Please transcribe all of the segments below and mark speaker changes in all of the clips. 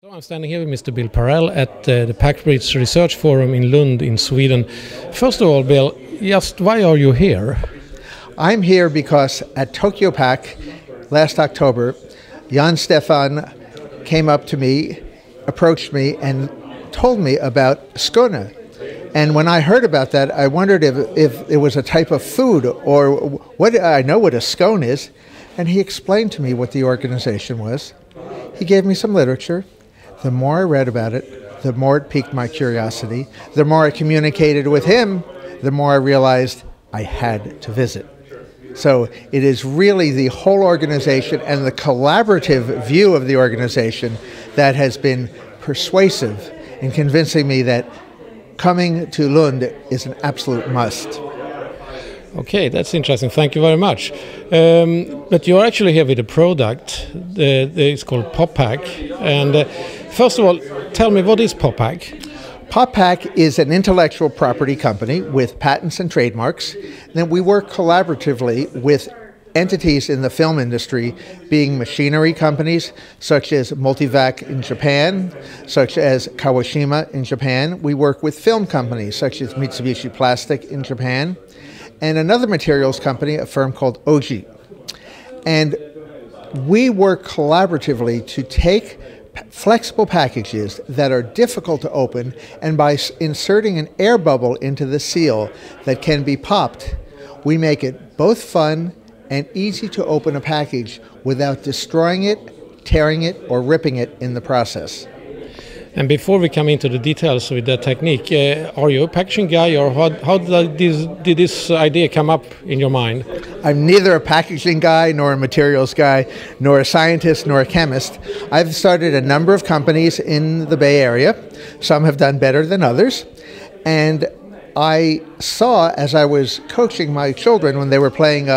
Speaker 1: So I'm standing here with Mr. Bill Perrell at the Packbridge Research Forum in Lund in Sweden. First of all, Bill, just why are you here?
Speaker 2: I'm here because at Tokyo Pack last October, Jan Stefan came up to me, approached me, and told me about skåne. And when I heard about that, I wondered if it was a type of food or what. I know what a scone is. And he explained to me what the organization was. He gave me some literature. The more I read about it, the more it piqued my curiosity. The more I communicated with him, the more I realized I had to visit. So it is really the whole organization and the collaborative view of the organization that has been persuasive in convincing me that coming to Lund is an absolute must.
Speaker 1: Okay, that's interesting. Thank you very much. But you're actually here with a product. It's called PopPack. And first of all, tell me, what is PopPack?
Speaker 2: PopPack is an intellectual property company with patents and trademarks. And then we work collaboratively with entities in the film industry, being machinery companies such as Multivac in Japan, such as Kawashima in Japan. We work with film companies such as Mitsubishi Plastic in Japan, and another materials company, a firm called Oji. And we work collaboratively to take flexible packages that are difficult to open, and by inserting an air bubble into the seal that can be popped, we make it both fun and easy to open a package without destroying it, tearing it, or ripping it in the process.
Speaker 1: And before we come into the details with that technique, are you a packaging guy, or how did this idea come up in your mind?
Speaker 2: I'm neither a packaging guy, nor a materials guy, nor a scientist, nor a chemist. I've started a number of companies in the Bay Area. Some have done better than others. And I saw, as I was coaching my children when they were playing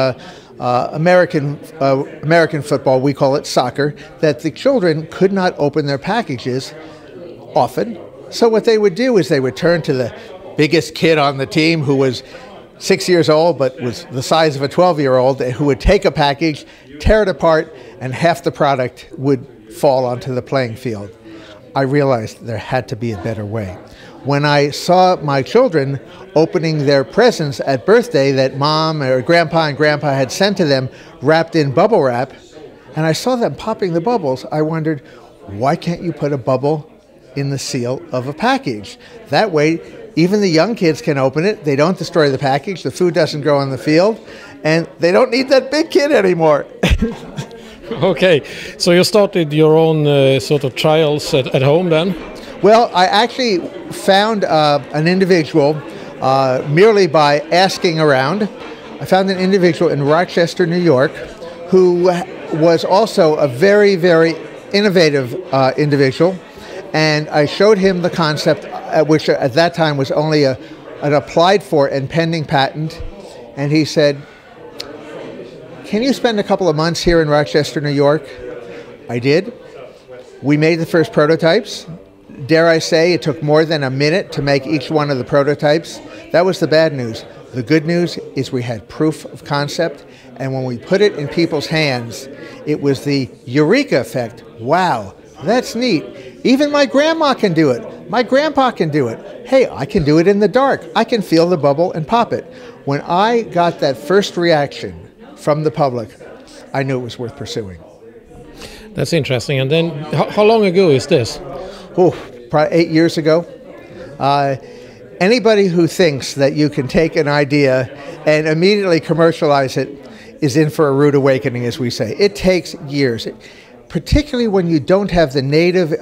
Speaker 2: American football, we call it soccer, that the children could not open their packages often. So what they would do is they would turn to the biggest kid on the team, who was 6 years old but was the size of a 12-year-old, who would take a package, tear it apart, and half the product would fall onto the playing field. I realized there had to be a better way. When I saw my children opening their presents at birthday that mom or grandpa and grandpa had sent to them wrapped in bubble wrap, and I saw them popping the bubbles, I wondered, why can't you put a bubble in the seal of a package? That way, even the young kids can open it. They don't destroy the package. The food doesn't grow in the field, and they don't need that big kid anymore.
Speaker 1: Okay, so you started your own sort of trials at home then?
Speaker 2: Well, I actually found an individual merely by asking around. I found an individual in Rochester, New York, who was also a very, very innovative individual. And I showed him the concept, which at that time was only an applied for and pending patent. And he said, "Can you spend a couple of months here in Rochester, New York?" I did. We made the first prototypes. Dare I say, it took more than a minute to make each one of the prototypes. That was the bad news. The good news is we had proof of concept. And when we put it in people's hands, it was the eureka effect. Wow, that's neat. Even my grandma can do it. My grandpa can do it. Hey, I can do it in the dark. I can feel the bubble and pop it. When I got that first reaction from the public, I knew it was worth pursuing.
Speaker 1: That's interesting. And then, how long ago is this?
Speaker 2: Oh, probably 8 years ago. Anybody who thinks that you can take an idea and immediately commercialize it is in for a rude awakening, as we say. It takes years. Particularly when you don't have the native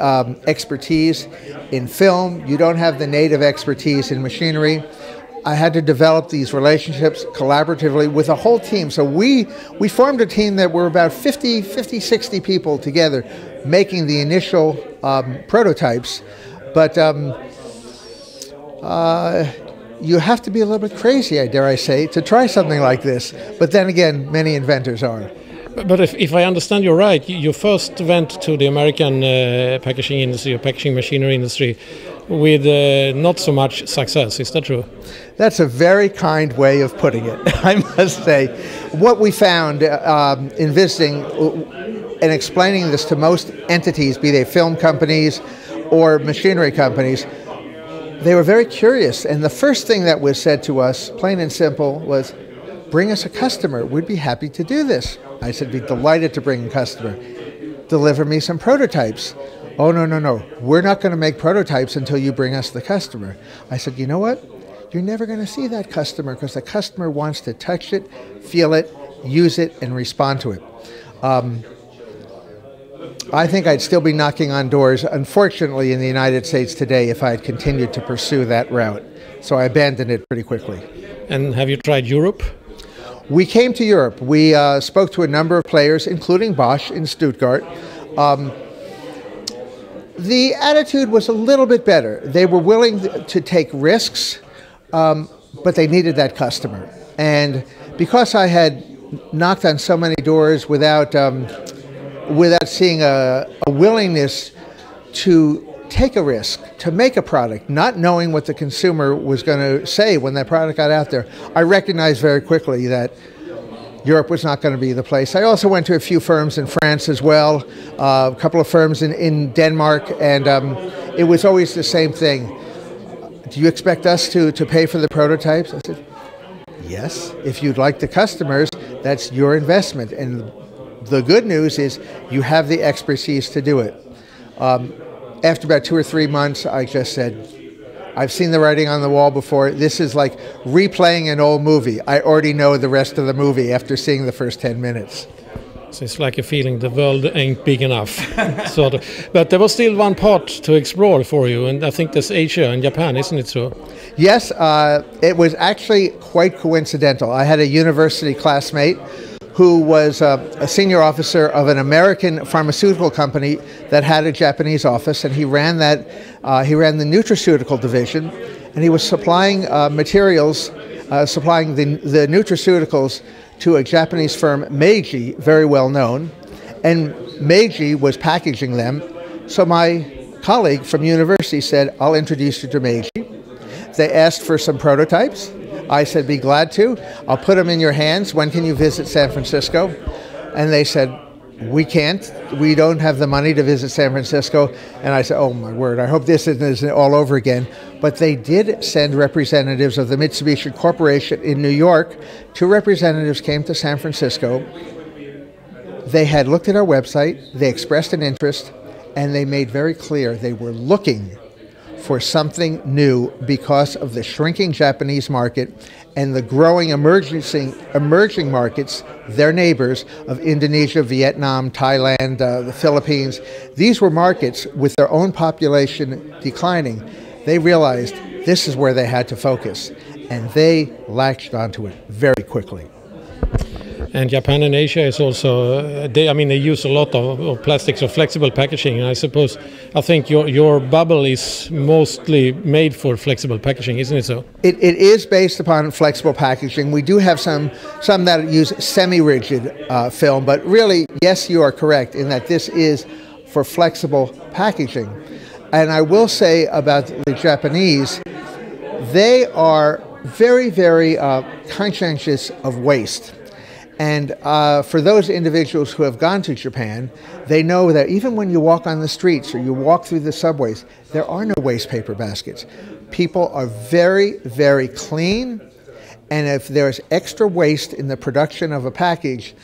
Speaker 2: expertise in film, you don't have the native expertise in machinery. I had to develop these relationships collaboratively with a whole team. So we formed a team that were about 50, 60 people together making the initial prototypes. But you have to be a little bit crazy, dare I say, to try something like this. But then again, many inventors are.
Speaker 1: But if I understand you right, you first went to the American packaging industry or packaging machinery industry with not so much success. Is that true?
Speaker 2: That's a very kind way of putting it, I must say. What we found in visiting and explaining this to most entities, be they film companies or machinery companies, they were very curious. And the first thing that was said to us, plain and simple, was, bring us a customer. We'd be happy to do this. I said, be delighted to bring a customer. Deliver me some prototypes. Oh, no. We're not going to make prototypes until you bring us the customer. I said, you know what? You're never going to see that customer because the customer wants to touch it, feel it, use it, and respond to it. I think I'd still be knocking on doors, unfortunately, in the United States today if I had continued to pursue that route. So I abandoned it pretty quickly.
Speaker 1: And have you tried Europe?
Speaker 2: We came to Europe. We spoke to a number of players, including Bosch in Stuttgart. The attitude was a little bit better. They were willing to take risks, but they needed that customer. And because I had knocked on so many doors without seeing a willingness to take a risk, to make a product, not knowing what the consumer was going to say when that product got out there, I recognized very quickly that Europe was not going to be the place. I also went to a few firms in France as well, a couple of firms in Denmark, and it was always the same thing. Do you expect us to pay for the prototypes? I said, yes. If you'd like the customers, that's your investment. And the good news is you have the expertise to do it. After about 2 or 3 months, I just said, I've seen the writing on the wall before. This is like replaying an old movie. I already know the rest of the movie after seeing the first 10 minutes.
Speaker 1: So it's like a feeling the world ain't big enough. Sort of. But there was still one part to explore for you, and I think that's Asia and Japan, isn't it so?
Speaker 2: Yes, it was actually quite coincidental. I had a university classmate who was a senior officer of an American pharmaceutical company that had a Japanese office, and he ran that. He ran the nutraceutical division, and he was supplying materials, supplying the nutraceuticals to a Japanese firm, Meiji, very well known, and Meiji was packaging them. So my colleague from university said, I'll introduce you to Meiji. They asked for some prototypes. I said, be glad to. I'll put them in your hands. When can you visit San Francisco? And they said, we can't. We don't have the money to visit San Francisco. And I said, oh my word, I hope this isn't all over again. But they did send representatives of the Mitsubishi Corporation in New York. 2 representatives came to San Francisco. They had looked at our website, they expressed an interest, and they made very clear they were looking for something new because of the shrinking Japanese market and the growing emerging markets, their neighbors of Indonesia, Vietnam, Thailand, the Philippines. These were markets with their own population declining. They realized this is where they had to focus, and they latched onto it very quickly.
Speaker 1: And Japan and Asia is also, they use a lot of plastics or flexible packaging. And I think your bubble is mostly made for flexible packaging, isn't it so?
Speaker 2: It is based upon flexible packaging. We do have some that use semi-rigid film, but really, yes, you are correct in that this is for flexible packaging. And I will say about the Japanese, they are very, very conscientious of waste. And for those individuals who have gone to Japan, they know that even when you walk on the streets or you walk through the subways, there are no waste paper baskets. People are very, very clean, and if there's extra waste in the production of a package,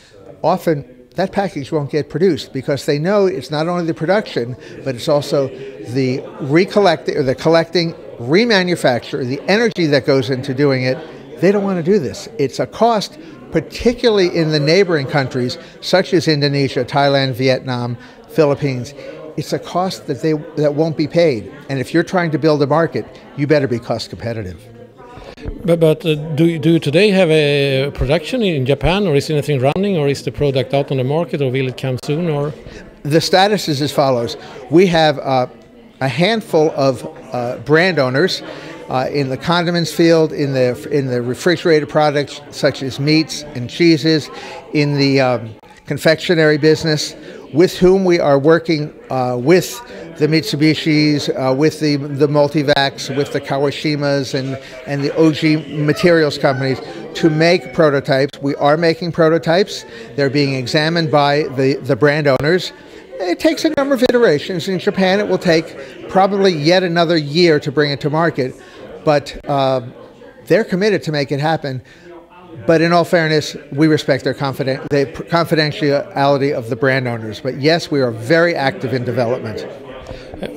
Speaker 2: often that package won't get produced because they know it's not only the production, but it's also the collecting, remanufacture, the energy that goes into doing it. They don't want to do this. It's a cost, particularly in the neighboring countries such as Indonesia, Thailand, Vietnam, Philippines. It's a cost that won't be paid. And if you're trying to build a market, you better be cost competitive.
Speaker 1: But do you today have a production in Japan, or is anything running, or is the product out on the market, or will it come soon? Or
Speaker 2: the status is as follows. We have a handful of brand owners in the condiments field, in the refrigerated products such as meats and cheeses, in the confectionery business. with whom we are working with the Mitsubishis, with the Multivacs, with the Kawashimas and the OG materials companies to make prototypes. We are making prototypes. They're being examined by the brand owners. It takes a number of iterations. In Japan, it will take probably yet another year to bring it to market, but they're committed to make it happen. But in all fairness, we respect the confidentiality of the brand owners. But yes, we are very active in development.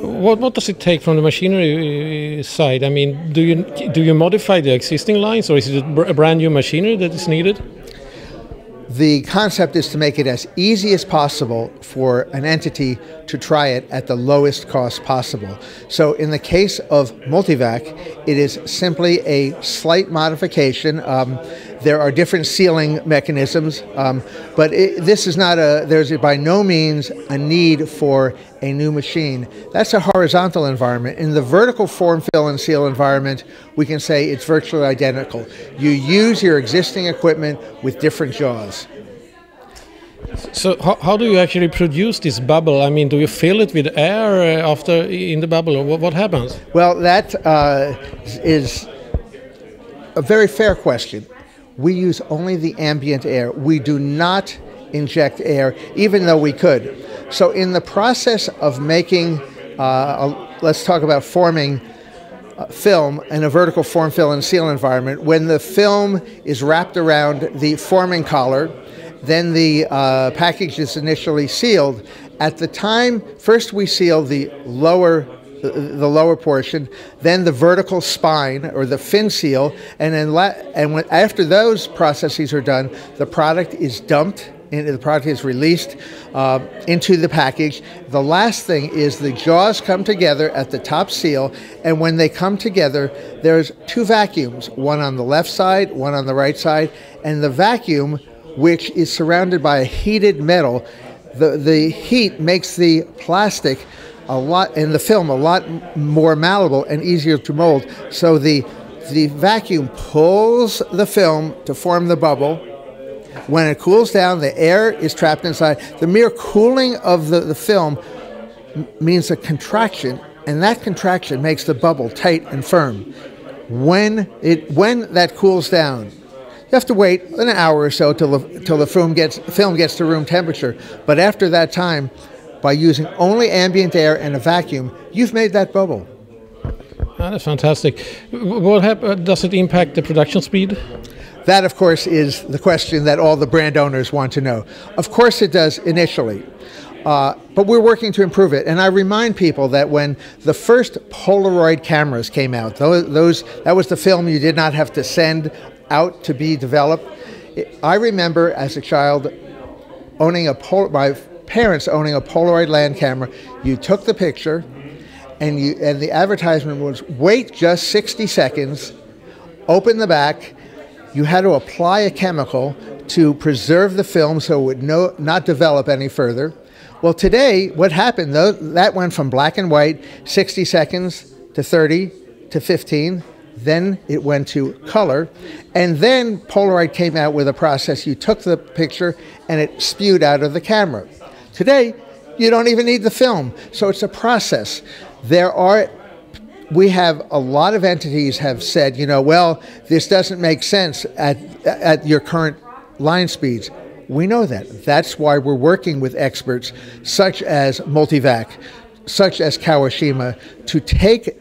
Speaker 1: What does it take from the machinery side? I mean, do you modify the existing lines, or is it a brand new machinery that is needed?
Speaker 2: The concept is to make it as easy as possible for an entity to try it at the lowest cost possible. So in the case of Multivac, it is simply a slight modification. There are different sealing mechanisms, but this is not there's by no means a need for a new machine. That's a horizontal environment. In the vertical form, fill, and seal environment, we can say it's virtually identical. You use your existing equipment with different jaws.
Speaker 1: So how do you actually produce this bubble? I mean, do you fill it with air after in the bubble, or what happens?
Speaker 2: Well, that is a very fair question. We use only the ambient air. We do not inject air, even though we could. So in the process of making, let's talk about forming film in a vertical form, fill, and seal environment, when the film is wrapped around the forming collar, then the package is initially sealed. At the time, first we seal the lower portion, then the vertical spine or the fin seal, and then after those processes are done, the product is dumped. The product is released into the package. The last thing is the jaws come together at the top seal, and when they come together, there's two vacuums, one on the left side, one on the right side, and the vacuum, which is surrounded by a heated metal, the heat makes the plastic and the film a lot more malleable and easier to mold. So the vacuum pulls the film to form the bubble. When it cools down, the air is trapped inside. The mere cooling of the film means a contraction, and that contraction makes the bubble tight and firm. When that cools down, you have to wait an hour or so till the film gets to room temperature. But after that time, by using only ambient air and a vacuum, you've made that bubble.
Speaker 1: That's fantastic. Does it impact the production speed?
Speaker 2: That, of course, is the question that all the brand owners want to know. Of course it does initially, but we're working to improve it. And I remind people that when the first Polaroid cameras came out, that was the film you did not have to send out to be developed. I remember as a child my parents owning a Polaroid land camera. You took the picture, and the advertisement was, wait just 60 seconds, open the back. You had to apply a chemical to preserve the film so it would not develop any further. Well, today, what happened, though, that went from black and white, 60 seconds to 30 to 15. Then it went to color. And then Polaroid came out with a process. You took the picture and it spewed out of the camera. Today, you don't even need the film. So it's a process. We have a lot of entities have said, well, this doesn't make sense at your current line speeds. We know that. That's why we're working with experts such as Multivac, such as Kawashima, to take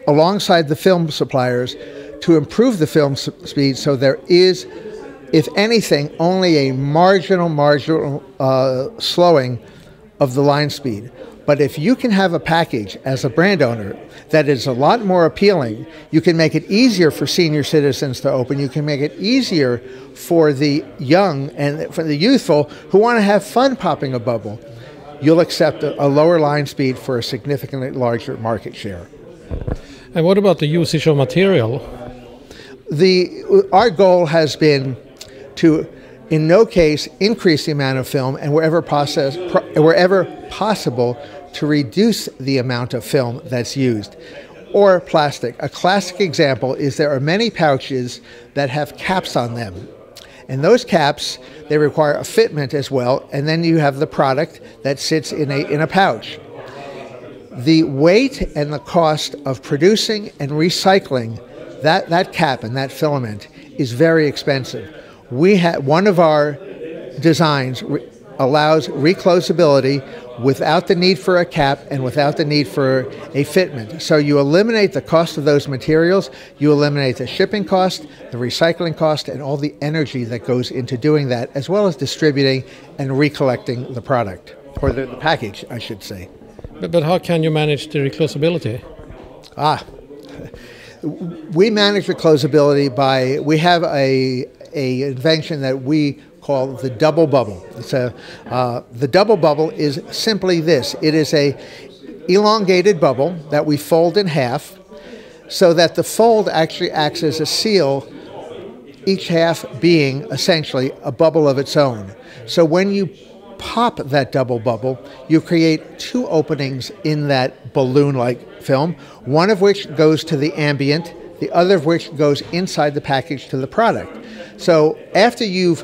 Speaker 2: alongside the film suppliers to improve the film speed so there is, if anything, only a marginal slowing of the line speed. But if you can have a package as a brand owner that is a lot more appealing, you can make it easier for senior citizens to open, you can make it easier for the young and for the youthful who want to have fun popping a bubble, you'll accept a lower line speed for a significantly larger market share.
Speaker 1: And what about the usage of material?
Speaker 2: Our goal has been to, in no case, increase the amount of film, and wherever possible, to reduce the amount of film that's used. Or plastic. A classic example is there are many pouches that have caps on them. And those caps, they require a fitment as well, and then you have the product that sits in a pouch. The weight and the cost of producing and recycling that cap and that filament is very expensive. One of our designs allows reclosability without the need for a cap and without the need for a fitment. So you eliminate the cost of those materials, you eliminate the shipping cost, the recycling cost, and all the energy that goes into doing that, as well as distributing and recollecting the product, or the package, I should say.
Speaker 1: But how can you manage the reclosability?
Speaker 2: We manage reclosability by, we have a invention that we call the double bubble. The double bubble is simply this. It is a elongated bubble that we fold in half so that the fold actually acts as a seal, each half being essentially a bubble of its own. So when you pop that double bubble, you create two openings in that balloon-like film, one of which goes to the ambient, the other of which goes inside the package to the product. So after you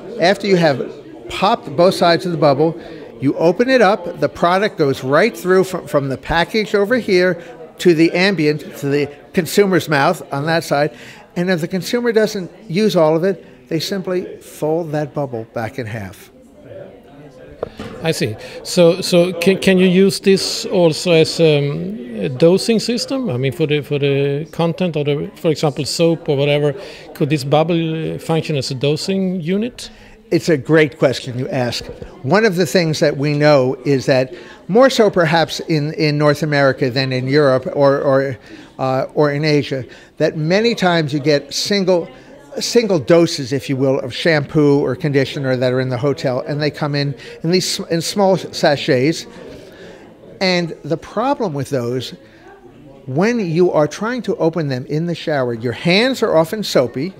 Speaker 2: have popped both sides of the bubble, you open it up, the product goes right through from the package over here to the ambient, to the consumer's mouth on that side, and if the consumer doesn't use all of it, they simply fold that bubble back in half.
Speaker 1: I see. So can you use this also as a dosing system? I mean, for the content or for example, soap or whatever, could this bubble function as a dosing unit?
Speaker 2: It's a great question you ask. One of the things that we know is that more so perhaps in North America than in Europe or in Asia, that many times you get single doses, if you will, of shampoo or conditioner that are in the hotel, and they come in small sachets. And the problem with those, when you are trying to open them in the shower, your hands are often soapy.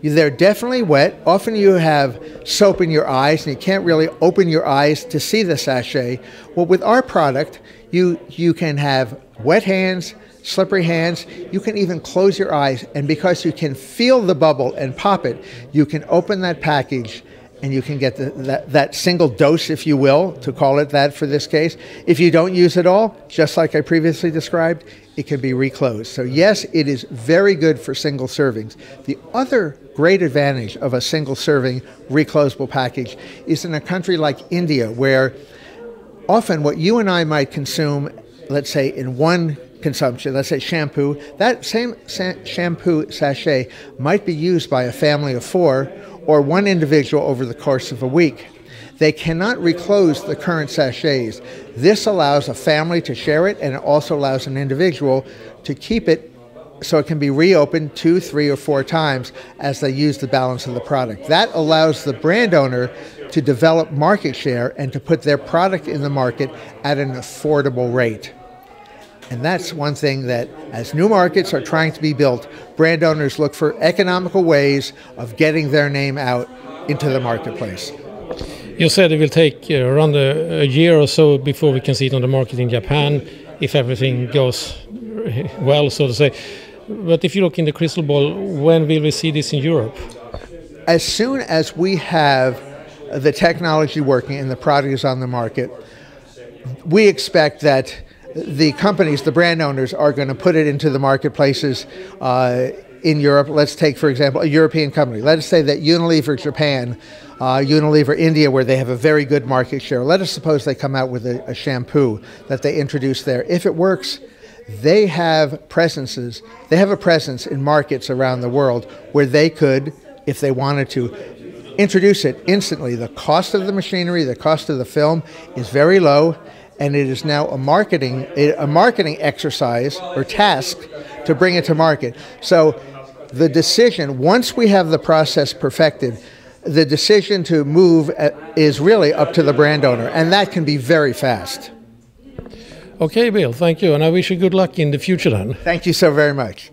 Speaker 2: They're definitely wet. Often you have soap in your eyes, and you can't really open your eyes to see the sachet. Well, with our product, you can have wet hands, slippery hands. You can even close your eyes, and because you can feel the bubble and pop it, you can open that package and you can get that single dose, if you will, to call it that for this case. If you don't use it all, just like I previously described, it can be reclosed. So yes, it is very good for single servings. The other great advantage of a single serving reclosable package is in a country like India, where often what you and I might consume, let's say in one consumption, let's say shampoo, that same shampoo sachet might be used by a family of 4 or one individual over the course of a week. They cannot reclose the current sachets. This allows a family to share it, and it also allows an individual to keep it so it can be reopened 2, 3, or 4 times as they use the balance of the product. That allows the brand owner to develop market share and to put their product in the market at an affordable rate. And that's one thing that, as new markets are trying to be built, brand owners look for economical ways of getting their name out into the marketplace.
Speaker 1: You said it will take around a year or so before we can see it on the market in Japan, if everything goes well, so to say. But if you look in the crystal ball, when will we see this in Europe?
Speaker 2: As soon as we have the technology working and the product is on the market, we expect that the companies, the brand owners, are going to put it into the marketplaces in Europe. Let's take, for example, a European company. Let us say that Unilever Japan, Unilever India, where they have a very good market share. Let us suppose they come out with a shampoo that they introduce there. If it works, they have a presence in markets around the world where they could, if they wanted to, introduce it instantly. The cost of the machinery, the cost of the film is very low, and it is now a marketing exercise or task to bring it to market. So the decision, once we have the process perfected, the decision to move is really up to the brand owner, and that can be very fast.
Speaker 1: Okay, Bill, thank you, and I wish you good luck in the future then.
Speaker 2: Thank you so very much.